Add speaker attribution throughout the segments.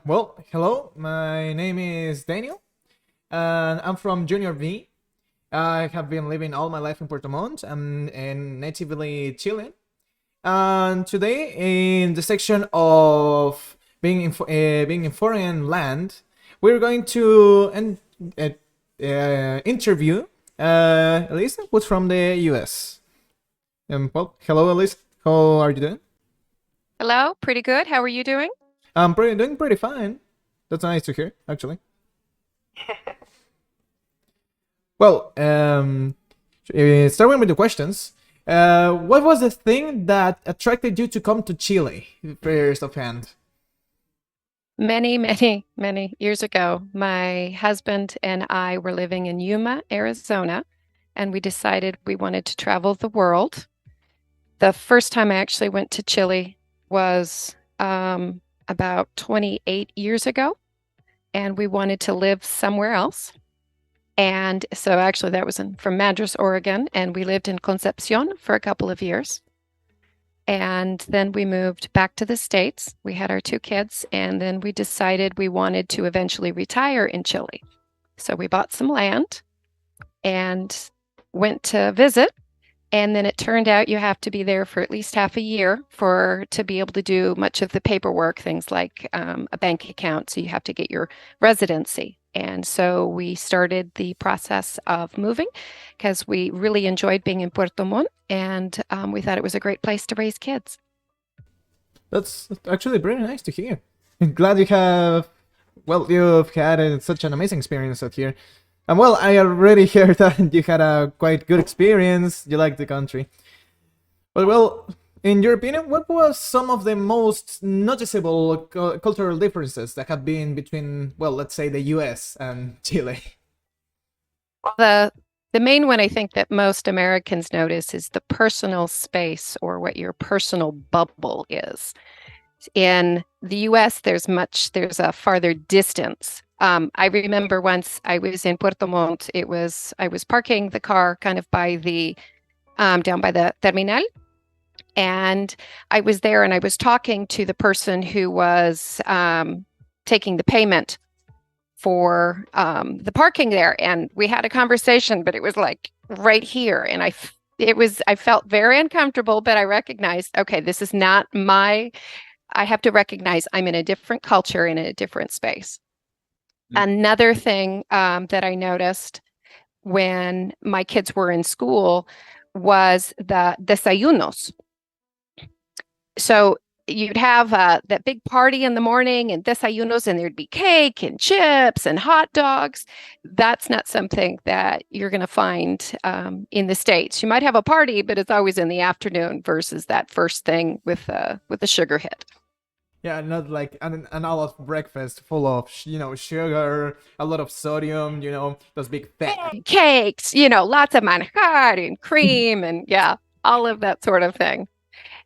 Speaker 1: Hello. My name is Daniel, and I'm from Junior V. I have been living all my life in Puerto Montt. I'm natively Chilean. And today, in the section of being in foreign land, we're going to interview Elisa, who's from the U.S. Hello, Elisa. How are you doing?
Speaker 2: Hello, pretty good. How are you doing?
Speaker 1: Doing pretty fine. That's nice to hear, actually. Well, starting with the questions. What was the thing that attracted you to come to Chile, first of hand?
Speaker 2: Many years ago, my husband and I were living in Yuma, Arizona, and we decided we wanted to travel the world. The first time I actually went to Chile was about 28 years ago, and we wanted to live somewhere else. And so actually that was from Madras, Oregon, and we lived in Concepcion for a couple of years. And then we moved back to the States. We had our two kids, and then we decided we wanted to eventually retire in Chile. So we bought some land and went to visit. And then it turned out you have to be there for at least half a year to be able to do much of the paperwork, things like a bank account. So you have to get your residency. And so we started the process of moving because we really enjoyed being in Puerto Montt, and we thought it was a great place to raise kids.
Speaker 1: That's actually pretty nice to hear. I'm glad you've had such an amazing experience out here. And well, I already heard that you had a quite good experience. You like the country. But well, in your opinion, what was some of the most noticeable cultural differences that have been between, well, let's say the U.S. and Chile?
Speaker 2: The the main one I think that most Americans notice is the personal space, or what your personal bubble is. In the US, there's a farther distance. I remember once I was in Puerto Montt, I was parking the car kind of by the down by the terminal, and I was there and I was talking to the person who was taking the payment for the parking there, and we had a conversation, but it was like right here, and I felt very uncomfortable, but I recognized, okay, this is not my. I have to recognize I'm in a different culture, in a different space. Another thing that I noticed when my kids were in school was the desayunos. So you'd have that big party in the morning and desayunos, and there'd be cake and chips and hot dogs. That's not something that you're going to find in the States. You might have a party, but it's always in the afternoon versus that first thing with the sugar hit.
Speaker 1: Yeah, not like an all-out breakfast full of sugar, a lot of sodium, those big fat.
Speaker 2: Cakes, lots of manjar and cream and yeah, all of that sort of thing.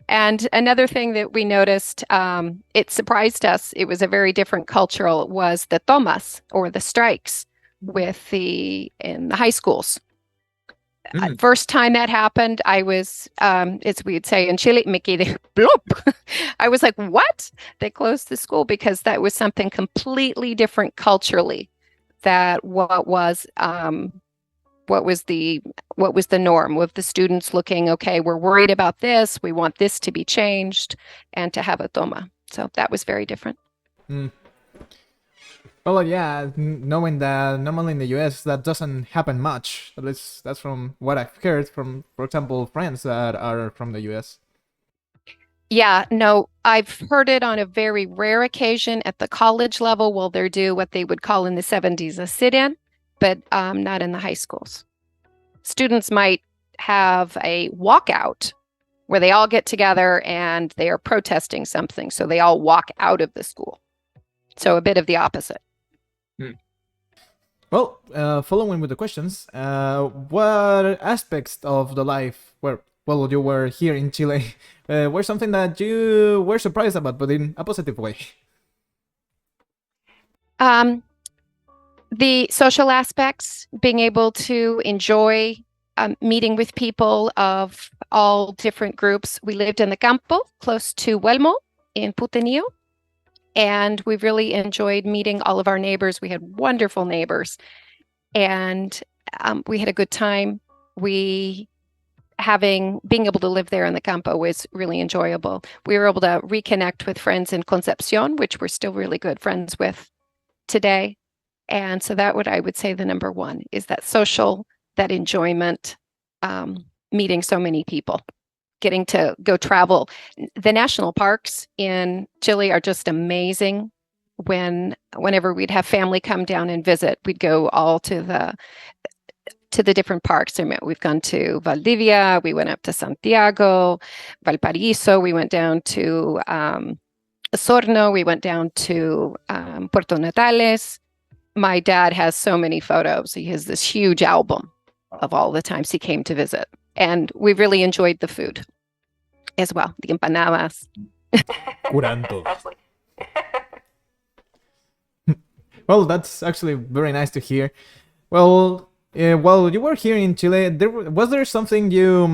Speaker 2: And another thing that we noticed, it surprised us, it was a very different cultural, was the tomas, or the strikes in the high schools. First time that happened, I was, as we'd say in Chile, me quedé plop. I was like, what? They closed the school because that was something completely different culturally. That what was the norm of the students looking, okay, we're worried about this, we want this to be changed, and to have a toma. So that was very different.
Speaker 1: Mm. Well, yeah, knowing that normally in the US that doesn't happen much. At least that's from what I've heard from, for example, friends that are from the US.
Speaker 2: Yeah, no, I've heard it on a very rare occasion at the college level. Will they do what they would call in the 70s a sit-in, but not in the high schools. Students might have a walkout where they all get together and they are protesting something, so they all walk out of the school. So a bit of the opposite.
Speaker 1: Well, following with the questions, what aspects of the life you were here in Chile were something that you were surprised about, but in a positive way?
Speaker 2: The social aspects, being able to enjoy meeting with people of all different groups. We lived in the campo, close to Huelmo in Putenio. And we've really enjoyed meeting all of our neighbors. We had wonderful neighbors, and we had a good time. Being able to live there in the campo was really enjoyable. We were able to reconnect with friends in Concepcion, which we're still really good friends with today. And so that I would say the number one is that social, that enjoyment, meeting so many people, getting to go travel. The national parks in Chile are just amazing. Whenever we'd have family come down and visit, we'd go all to the different parks. We've gone to Valdivia, we went up to Santiago, Valparaiso, we went down to Osorno, we went down to Puerto Natales. My dad has so many photos. He has this huge album of all the times he came to visit. And we really enjoyed the food as well, the empanadas.
Speaker 1: Curanto. Well, that's actually very nice to hear. Well, while you were here in Chile, was there something you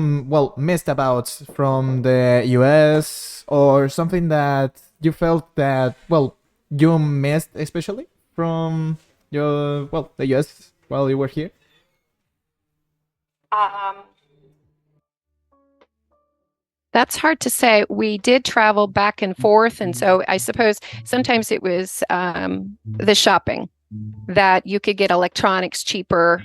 Speaker 1: missed about from the US, or something that you felt that you missed especially from the US while you were here?
Speaker 2: That's hard to say. We did travel back and forth, and so I suppose sometimes it was the shopping, that you could get electronics cheaper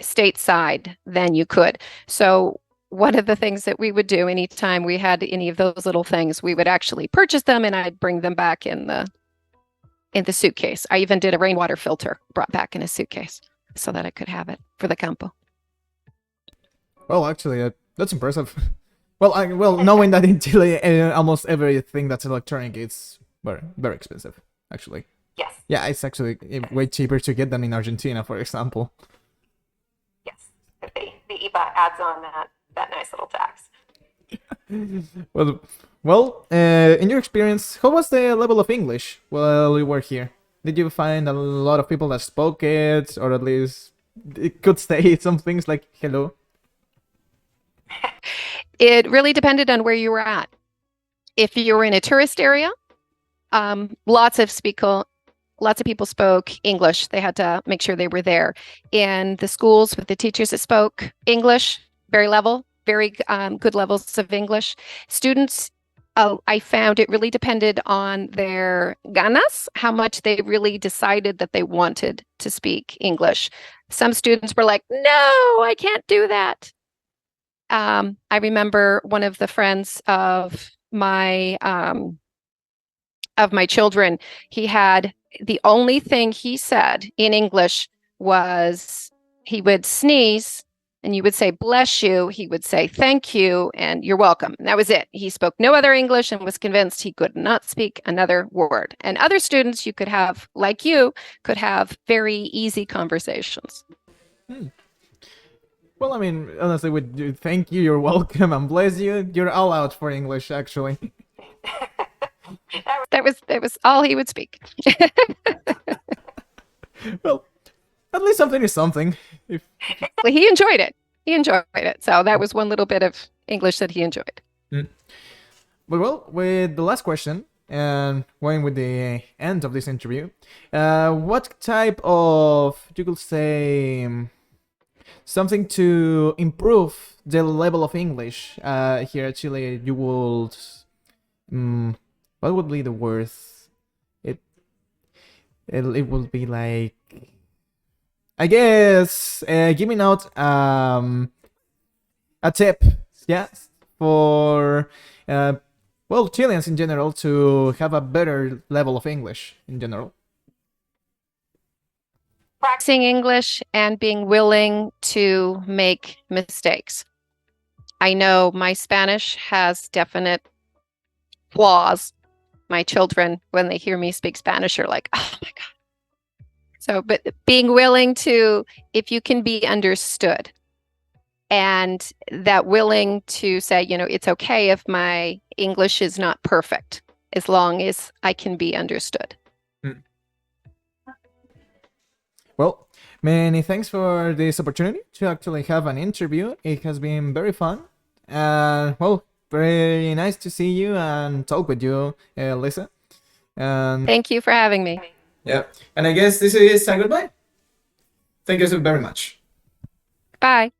Speaker 2: stateside than you could. So one of the things that we would do anytime we had any of those little things, we would actually purchase them, and I'd bring them back in the suitcase. I even did a rainwater filter, brought back in a suitcase so that I could have it for the campo.
Speaker 1: Well, actually, that's impressive. Well, knowing that in Chile, almost everything that's electronic is very, very expensive, actually.
Speaker 3: Yes.
Speaker 1: Yeah, it's actually way cheaper to get than in Argentina, for example.
Speaker 3: Yes. The IVA adds on that nice little tax.
Speaker 1: In your experience, how was the level of English while you were here? Did you find a lot of people that spoke it, or at least it could say some things like hello?
Speaker 2: It really depended on where you were at. If you were in a tourist area, lots of people spoke English. They had to make sure they were there. In the schools with the teachers that spoke English, very good levels of English. Students, I found it really depended on their ganas, how much they really decided that they wanted to speak English. Some students were like, no, I can't do that. I remember one of the friends of my children, the only thing he said in English was he would sneeze and you would say, bless you. He would say, thank you, and you're welcome. And that was it. He spoke no other English and was convinced he could not speak another word. And other students could have very easy conversations.
Speaker 1: Well, I mean, honestly, with thank you, you're welcome, and bless you, you're all out for English, actually.
Speaker 2: That was all he would speak.
Speaker 1: Well, at least something is something.
Speaker 2: He enjoyed it. So that was one little bit of English that he enjoyed.
Speaker 1: But with the last question, and going with the end of this interview, what type of, you could say, something to improve the level of English here at Chile, you would... what would be the word? It would be like... I guess giving out a tip, yes, for Chileans in general to have a better level of English in general.
Speaker 2: Practicing English and being willing to make mistakes. I know my Spanish has definite flaws. My children, when they hear me speak Spanish, are like, oh my God. So, but being willing to, if you can be understood, and that willing to say, it's okay if my English is not perfect, as long as I can be understood.
Speaker 1: Well, many thanks for this opportunity to actually have an interview. It has been very fun. And, very nice to see you and talk with you, Lisa. And
Speaker 2: Thank you for having me.
Speaker 1: yeah, and I guess this is a goodbye. Thank you so very much.
Speaker 2: Bye.